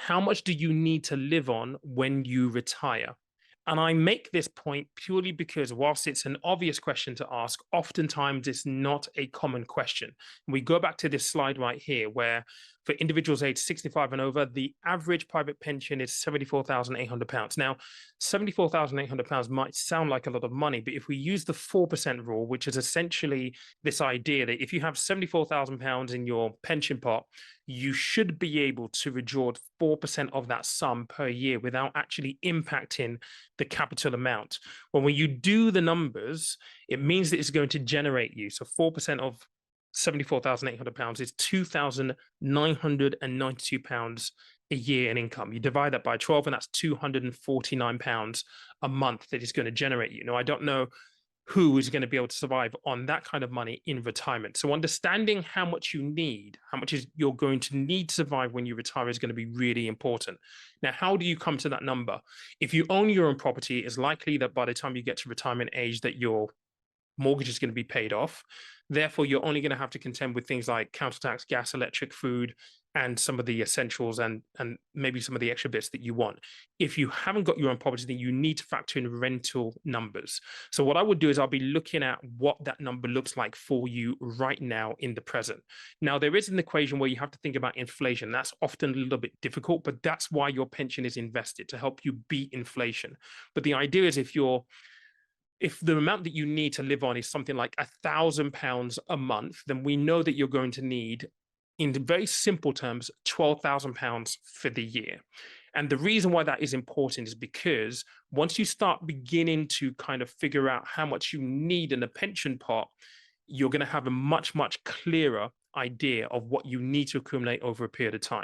how much do you need to live on when you retire? And I make this point purely because, whilst it's an obvious question to ask, oftentimes it's not a common question. We go back to this slide right here, where for individuals aged 65 and over, the average private pension is £74,800. Now, £74,800 might sound like a lot of money, but if we use the 4% rule, which is essentially this idea that if you have £74,000 in your pension pot, you should be able to withdraw 4% of that sum per year without actually impacting the capital amount. When you do the numbers, it means that it's going to generate you. So 4% of £74,800 is £2,992 a year in income. You divide that by 12, and that's £249 a month that is going to generate you. Now, I don't know who is going to be able to survive on that kind of money in retirement. So understanding how much you need, how much is you're going to need to survive when you retire is going to be really important. Now, how do you come to that number? If you own your own property, it's likely that by the time you get to retirement age that your mortgage is going to be paid off. Therefore, you're only going to have to contend with things like council tax, gas, electric, food, and some of the essentials and maybe some of the extra bits that you want. If you haven't got your own property, then you need to factor in rental numbers. So what I would do is I'll be looking at what that number looks like for you right now in the present. Now, there is an equation where you have to think about inflation. That's often a little bit difficult, but that's why your pension is invested, to help you beat inflation. But the idea is if the amount that you need to live on is something like £1,000 a month, then we know that you're going to need, in very simple terms, £12,000 for the year. And the reason why that is important is because once you start beginning to kind of figure out how much you need in a pension pot, you're going to have a much, much clearer idea of what you need to accumulate over a period of time.